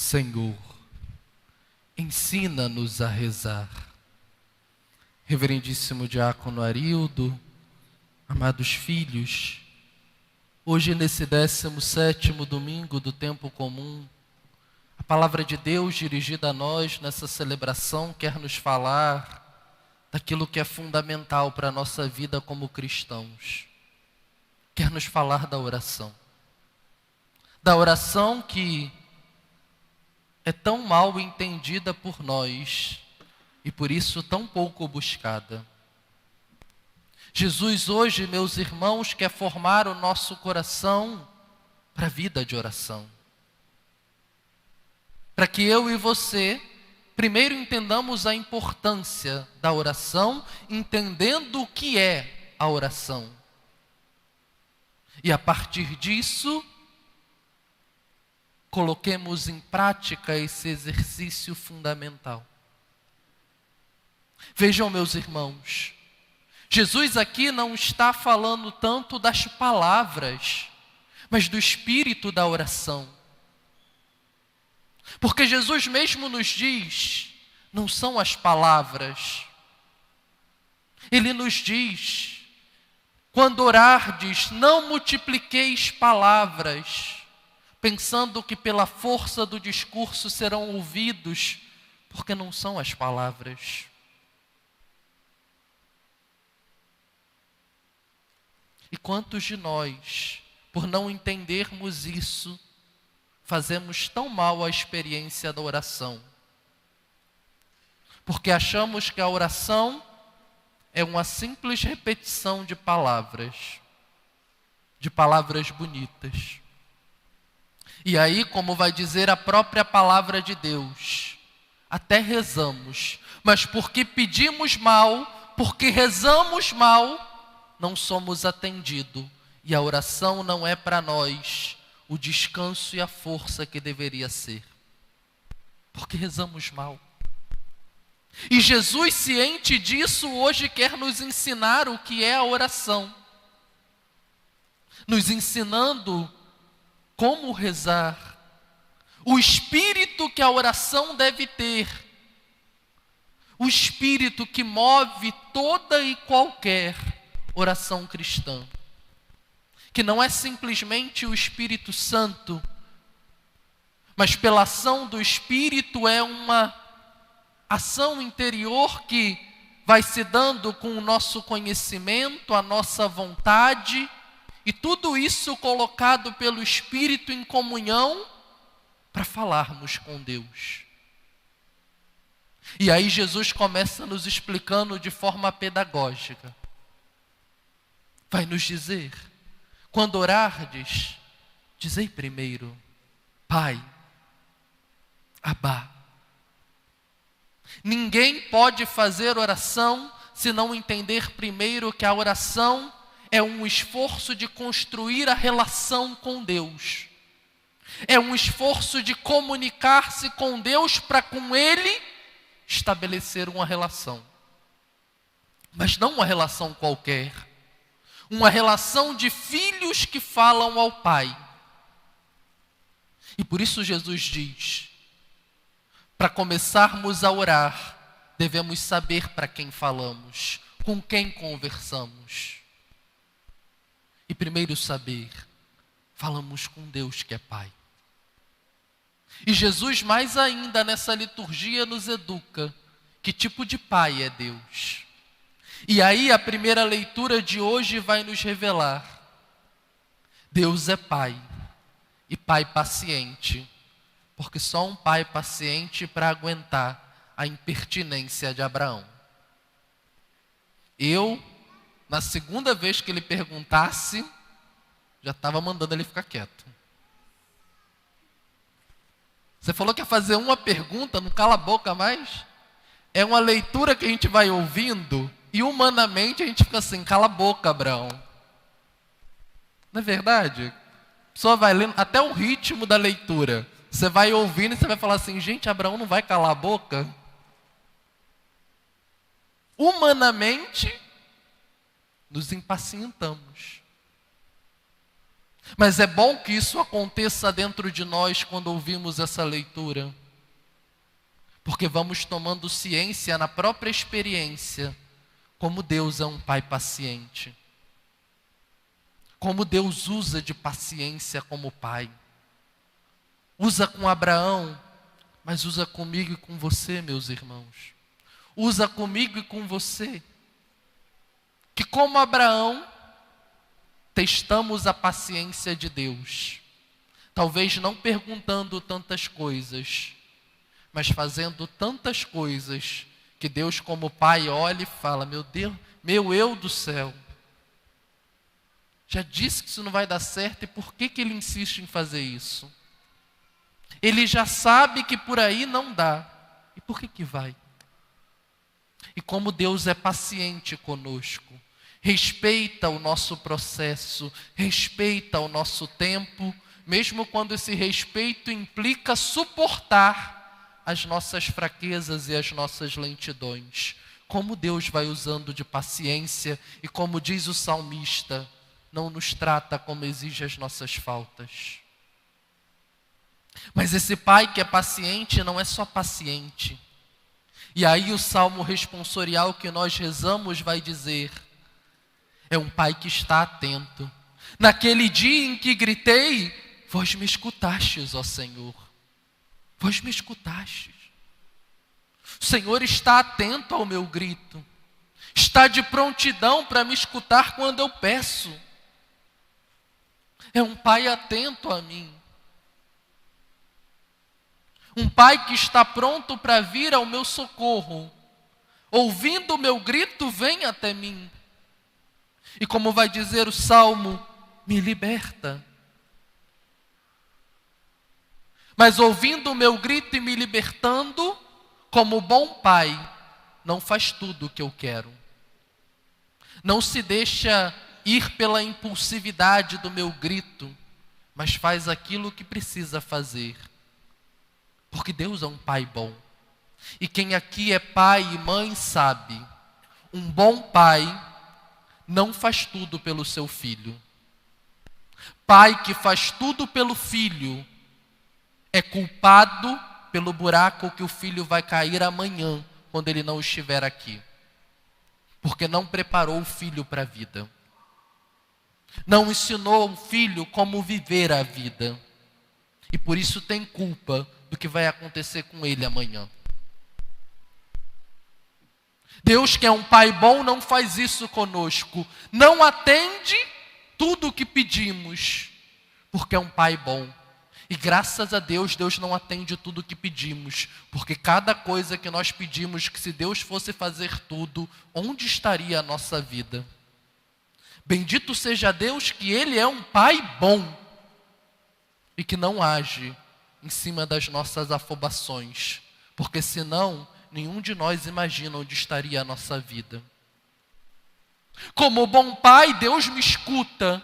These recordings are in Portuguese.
Senhor, ensina-nos a rezar. Reverendíssimo Diácono Arildo, amados filhos, hoje nesse 17º domingo do tempo comum, a palavra de Deus dirigida a nós nessa celebração quer nos falar daquilo que é fundamental para a nossa vida como cristãos. Quer nos falar da oração. Da oração que é tão mal entendida por nós e por isso tão pouco buscada. Jesus hoje, meus irmãos, quer formar o nosso coração para a vida de oração. Para que eu e você, primeiro entendamos a importância da oração, entendendo o que é a oração. E a partir disso, coloquemos em prática esse exercício fundamental. Vejam, meus irmãos, Jesus aqui não está falando tanto das palavras, mas do espírito da oração. Porque Jesus mesmo nos diz, não são as palavras. Ele nos diz, quando orardes, não multipliqueis palavras, pensando que pela força do discurso serão ouvidos, porque não são as palavras. E quantos de nós, por não entendermos isso, fazemos tão mal a experiência da oração? Porque achamos que a oração é uma simples repetição de palavras bonitas. E aí, como vai dizer a própria palavra de Deus, até rezamos, mas porque pedimos mal, porque rezamos mal, não somos atendidos. E a oração não é para nós o descanso e a força que deveria ser. Porque rezamos mal. E Jesus, ciente disso, hoje quer nos ensinar o que é a oração. Nos ensinando como rezar, o espírito que a oração deve ter, o espírito que move toda e qualquer oração cristã, que não é simplesmente o Espírito Santo, mas pela ação do Espírito é uma ação interior que vai se dando com o nosso conhecimento, a nossa vontade, e tudo isso colocado pelo Espírito em comunhão para falarmos com Deus. E aí Jesus começa nos explicando de forma pedagógica. Vai nos dizer, quando orardes, dizei primeiro, Pai, Abá. Ninguém pode fazer oração se não entender primeiro que a oração é um esforço de construir a relação com Deus. É um esforço de comunicar-se com Deus para com Ele estabelecer uma relação. Mas não uma relação qualquer. Uma relação de filhos que falam ao Pai. E por isso Jesus diz, para começarmos a orar, devemos saber para quem falamos, com quem conversamos. E primeiro saber, falamos com Deus que é Pai. E Jesus mais ainda nessa liturgia nos educa, que tipo de Pai é Deus. E aí a primeira leitura de hoje vai nos revelar, Deus é Pai, e Pai paciente, porque só um pai paciente para aguentar a impertinência de Abraão. Eu, na segunda vez que ele perguntasse, já estava mandando ele ficar quieto. Você falou que ia fazer uma pergunta, não cala a boca mais? É uma leitura que a gente vai ouvindo e humanamente a gente fica assim, cala a boca, Abraão. Não é verdade? A pessoa vai lendo, até o ritmo da leitura. Você vai ouvindo e você vai falar assim, gente, Abraão não vai calar a boca? Humanamente, nos impacientamos. Mas é bom que isso aconteça dentro de nós quando ouvimos essa leitura, porque vamos tomando ciência na própria experiência, como Deus é um pai paciente, como Deus usa de paciência como pai. Usa com Abraão, mas usa comigo e com você, meus irmãos. Usa comigo e com você, que como Abraão, testamos a paciência de Deus. Talvez não perguntando tantas coisas, mas fazendo tantas coisas, que Deus como pai olha e fala: meu Deus, meu eu do céu, já disse que isso não vai dar certo, e por que ele insiste em fazer isso? Ele já sabe que por aí não dá, e por que vai? E como Deus é paciente conosco, respeita o nosso processo, respeita o nosso tempo, mesmo quando esse respeito implica suportar as nossas fraquezas e as nossas lentidões. Como Deus vai usando de paciência, e como diz o salmista, não nos trata como exige as nossas faltas. Mas esse pai que é paciente não é só paciente. E aí o salmo responsorial que nós rezamos vai dizer: é um pai que está atento. Naquele dia em que gritei, vós me escutastes, ó Senhor. Vós me escutastes. O Senhor está atento ao meu grito. Está de prontidão para me escutar quando eu peço. É um pai atento a mim. Um pai que está pronto para vir ao meu socorro. Ouvindo o meu grito, vem até mim. E como vai dizer o Salmo, me liberta. Mas ouvindo o meu grito e me libertando, como bom pai, não faz tudo o que eu quero. Não se deixa ir pela impulsividade do meu grito, mas faz aquilo que precisa fazer. Porque Deus é um pai bom. E quem aqui é pai e mãe sabe, um bom pai não faz tudo pelo seu filho. Pai que faz tudo pelo filho é culpado pelo buraco que o filho vai cair amanhã, quando ele não estiver aqui. Porque não preparou o filho para a vida. Não ensinou o filho como viver a vida. E por isso tem culpa do que vai acontecer com ele amanhã. Deus, que é um pai bom, não faz isso conosco. Não atende tudo o que pedimos, porque é um pai bom. E graças a Deus, Deus não atende tudo o que pedimos, porque cada coisa que nós pedimos, que se Deus fosse fazer tudo, onde estaria a nossa vida? Bendito seja Deus que Ele é um pai bom e que não age em cima das nossas afobações, porque senão nenhum de nós imagina onde estaria a nossa vida. Como bom pai, Deus me escuta,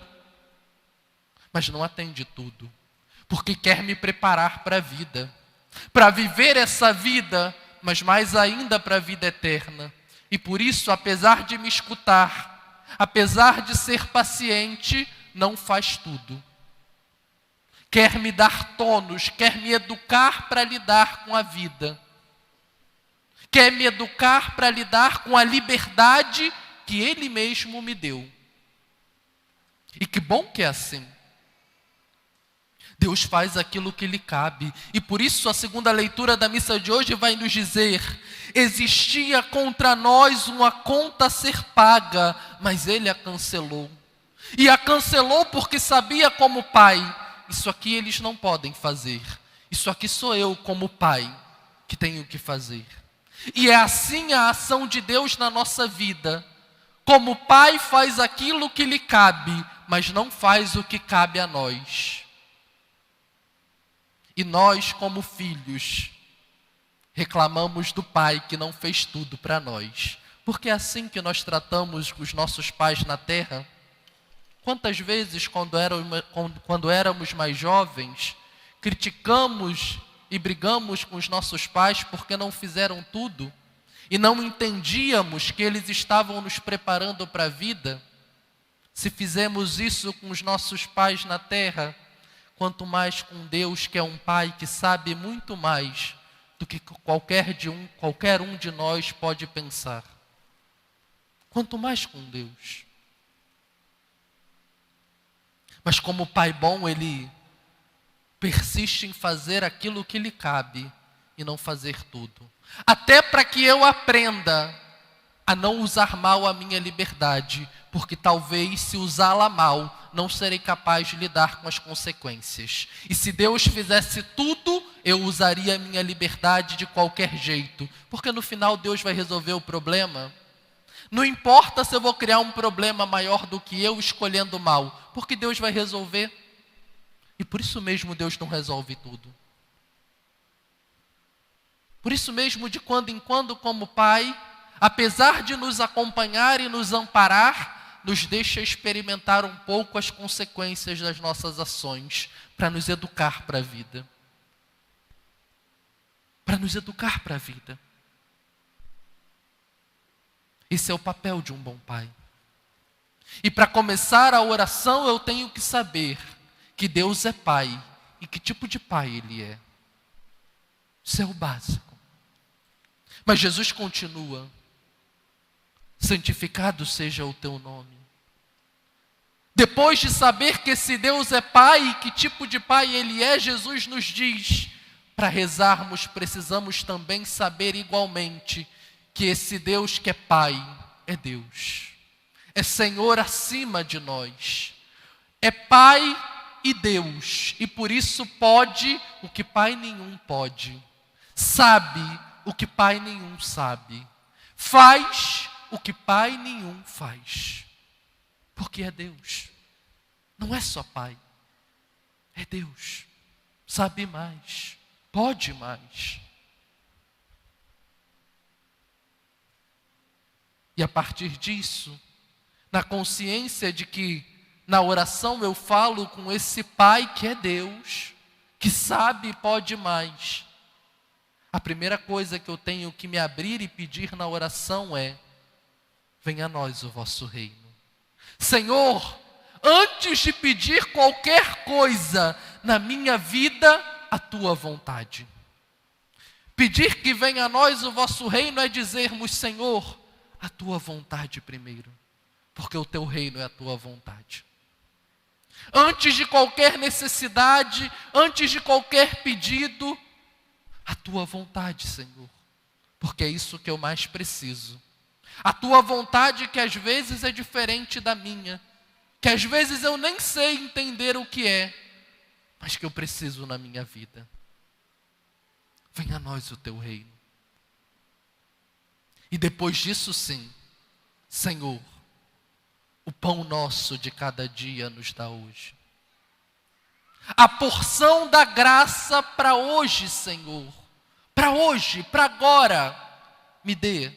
mas não atende tudo, porque quer me preparar para a vida, para viver essa vida, mas mais ainda para a vida eterna. E por isso, apesar de me escutar, apesar de ser paciente, não faz tudo. Quer me dar tônus, quer me educar para lidar com a vida. Quer me educar para lidar com a liberdade que Ele mesmo me deu. E que bom que é assim. Deus faz aquilo que lhe cabe. E por isso a segunda leitura da missa de hoje vai nos dizer: existia contra nós uma conta a ser paga, mas Ele a cancelou. E a cancelou porque sabia como pai, isso aqui eles não podem fazer. Isso aqui sou eu como pai que tenho que fazer. E é assim a ação de Deus na nossa vida. Como pai faz aquilo que lhe cabe, mas não faz o que cabe a nós. E nós, como filhos, reclamamos do pai que não fez tudo para nós. Porque é assim que nós tratamos os nossos pais na terra. Quantas vezes, quando éramos mais jovens, criticamos e brigamos com os nossos pais porque não fizeram tudo, e não entendíamos que eles estavam nos preparando para a vida, Se fizemos isso com os nossos pais na terra, quanto mais com Deus, que é um Pai que sabe muito mais do que qualquer um de nós pode pensar. Quanto mais com Deus. Mas como Pai bom, Ele persiste em fazer aquilo que lhe cabe e não fazer tudo. Até para que eu aprenda a não usar mal a minha liberdade, porque talvez se usá-la mal, não serei capaz de lidar com as consequências. E se Deus fizesse tudo, eu usaria a minha liberdade de qualquer jeito, porque no final Deus vai resolver o problema. Não importa se eu vou criar um problema maior do que eu escolhendo mal, porque Deus vai resolver. E por isso mesmo Deus não resolve tudo. Por isso mesmo, de quando em quando, como Pai, apesar de nos acompanhar e nos amparar, nos deixa experimentar um pouco as consequências das nossas ações, para nos educar para a vida. Para nos educar para a vida. Esse é o papel de um bom pai. E para começar a oração, eu tenho que saber que Deus é Pai e que tipo de Pai Ele é. Isso é o básico. Mas Jesus continua: santificado seja o teu nome. Depois de saber que esse Deus é Pai e que tipo de Pai Ele é, Jesus nos diz: para rezarmos precisamos também saber igualmente que esse Deus que é Pai é Deus. É Senhor acima de nós. É Pai e Deus. E por isso pode o que Pai nenhum pode. Sabe o que Pai nenhum sabe. Faz o que Pai nenhum faz. Porque é Deus. Não é só Pai. É Deus. Sabe mais. Pode mais. E a partir disso, na consciência de que na oração eu falo com esse Pai que é Deus, que sabe e pode mais, a primeira coisa que eu tenho que me abrir e pedir na oração é: venha a nós o vosso reino. Senhor, antes de pedir qualquer coisa na minha vida, a tua vontade. Pedir que venha a nós o vosso reino é dizermos: Senhor, a tua vontade primeiro, porque o teu reino é a tua vontade. Antes de qualquer necessidade, antes de qualquer pedido, a tua vontade, Senhor, porque é isso que eu mais preciso. A tua vontade que às vezes é diferente da minha, que às vezes eu nem sei entender o que é, mas que eu preciso na minha vida. Venha a nós o teu reino. E depois disso sim, Senhor, o pão nosso de cada dia nos dá hoje. A porção da graça para hoje, Senhor. Para hoje, para agora, me dê.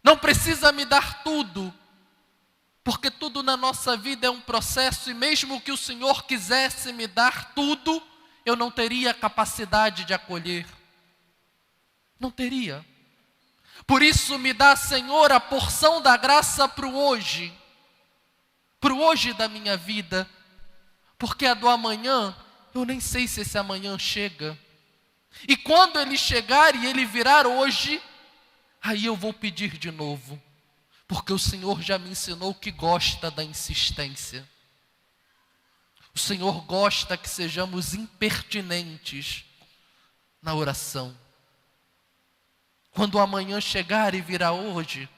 Não precisa me dar tudo, porque tudo na nossa vida é um processo, e mesmo que o Senhor quisesse me dar tudo, eu não teria capacidade de acolher. Não teria. Por isso me dá, Senhor, a porção da graça para o hoje da minha vida, porque a do amanhã, eu nem sei se esse amanhã chega. E quando ele chegar e ele virar hoje, aí eu vou pedir de novo, porque o Senhor já me ensinou que gosta da insistência. O Senhor gosta que sejamos impertinentes na oração. Quando o amanhã chegar e virar hoje,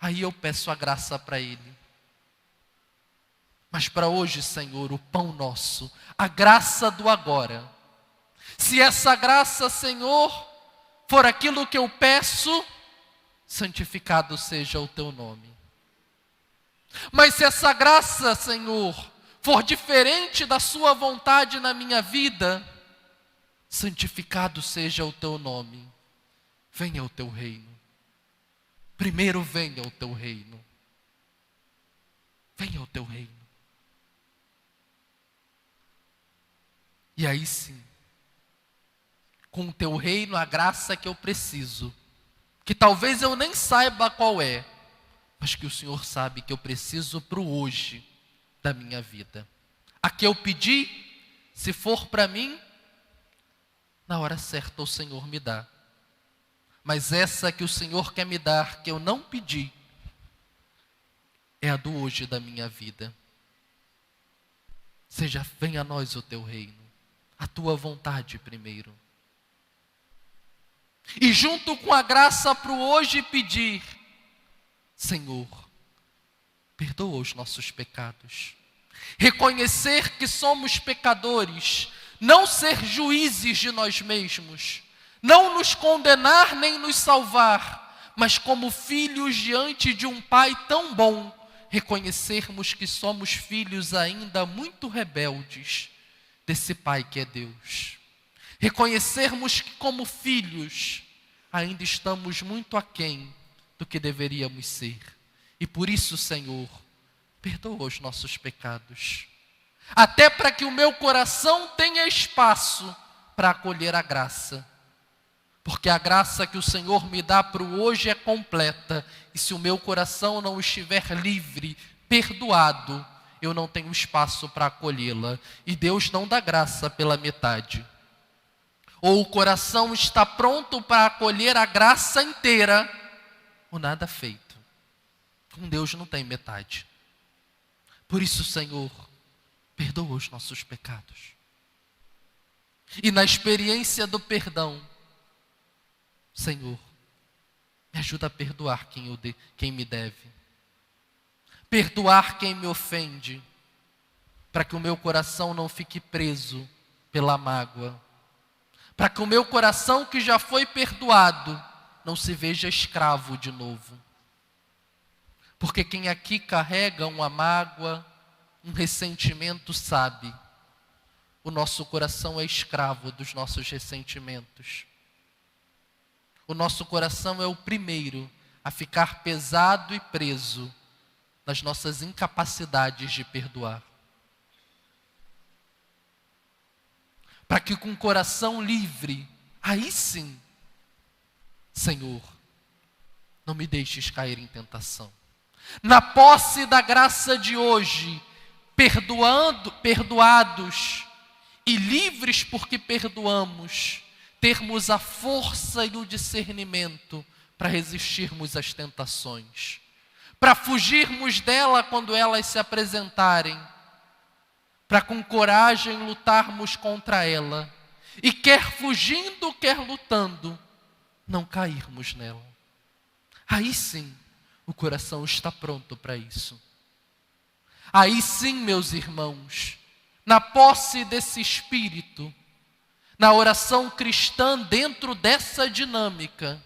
aí eu peço a graça para Ele. Mas para hoje, Senhor, o pão nosso, a graça do agora. Se essa graça, Senhor, for aquilo que eu peço, santificado seja o teu nome. Mas se essa graça, Senhor, for diferente da sua vontade na minha vida, santificado seja o teu nome. Venha o teu reino. Primeiro venha o teu reino. Venha o teu reino. E aí sim, com o teu reino, a graça que eu preciso, que talvez eu nem saiba qual é, mas que o Senhor sabe que eu preciso para o hoje da minha vida. A que eu pedi, se for para mim, na hora certa o Senhor me dá. Mas essa que o Senhor quer me dar, que eu não pedi, é a do hoje da minha vida. Seja, venha a nós o teu reino, a tua vontade primeiro. E junto com a graça para o hoje pedir, Senhor, perdoa os nossos pecados. Reconhecer que somos pecadores, não ser juízes de nós mesmos, não nos condenar nem nos salvar, mas como filhos diante de um Pai tão bom, reconhecermos que somos filhos ainda muito rebeldes desse Pai que é Deus. Reconhecermos que como filhos ainda estamos muito aquém do que deveríamos ser. E por isso, Senhor, perdoa os nossos pecados. Até para que o meu coração tenha espaço para acolher a graça. Porque a graça que o Senhor me dá para o hoje é completa. E se o meu coração não estiver livre, perdoado, eu não tenho espaço para acolhê-la. E Deus não dá graça pela metade. Ou o coração está pronto para acolher a graça inteira, ou nada feito. Com Deus não tem metade. Por isso, Senhor, perdoa os nossos pecados. E na experiência do perdão, Senhor, me ajuda a perdoar quem me deve. Perdoar quem me ofende, para que o meu coração não fique preso pela mágoa. Para que o meu coração que já foi perdoado, não se veja escravo de novo. Porque quem aqui carrega uma mágoa, um ressentimento, sabe, o nosso coração é escravo dos nossos ressentimentos. O nosso coração é o primeiro a ficar pesado e preso nas nossas incapacidades de perdoar. Para que com o coração livre, aí sim, Senhor, não me deixes cair em tentação. Na posse da graça de hoje, perdoados e livres porque perdoamos, termos a força e o discernimento para resistirmos às tentações, para fugirmos dela quando elas se apresentarem, para com coragem lutarmos contra ela, e quer fugindo, quer lutando, não cairmos nela. Aí sim, o coração está pronto para isso. Aí sim, meus irmãos, na posse desse espírito, na oração cristã dentro dessa dinâmica,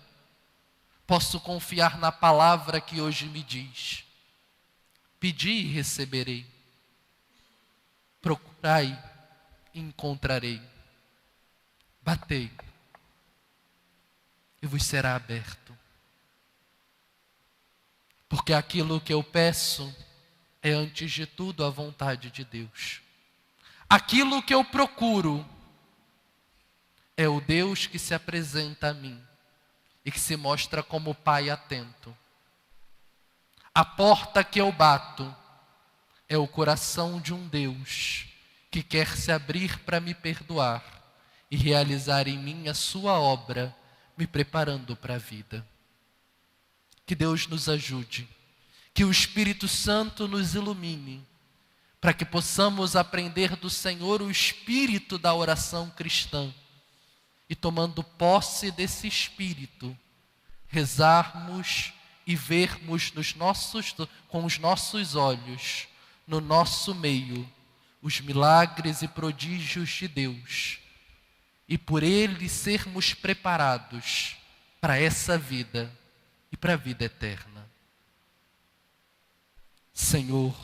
posso confiar na palavra que hoje me diz: pedi e receberei, procurai e encontrarei, batei e vos será aberto. Porque aquilo que eu peço é antes de tudo a vontade de Deus. Aquilo que eu procuro é o Deus que se apresenta a mim e que se mostra como Pai atento. A porta que eu bato é o coração de um Deus que quer se abrir para me perdoar e realizar em mim a sua obra, me preparando para a vida. Que Deus nos ajude, que o Espírito Santo nos ilumine, para que possamos aprender do Senhor o espírito da oração cristã e, tomando posse desse espírito, rezarmos e vermos com os nossos olhos, no nosso meio, os milagres e prodígios de Deus, e por Ele sermos preparados para essa vida e para a vida eterna. Senhor,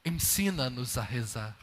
ensina-nos a rezar.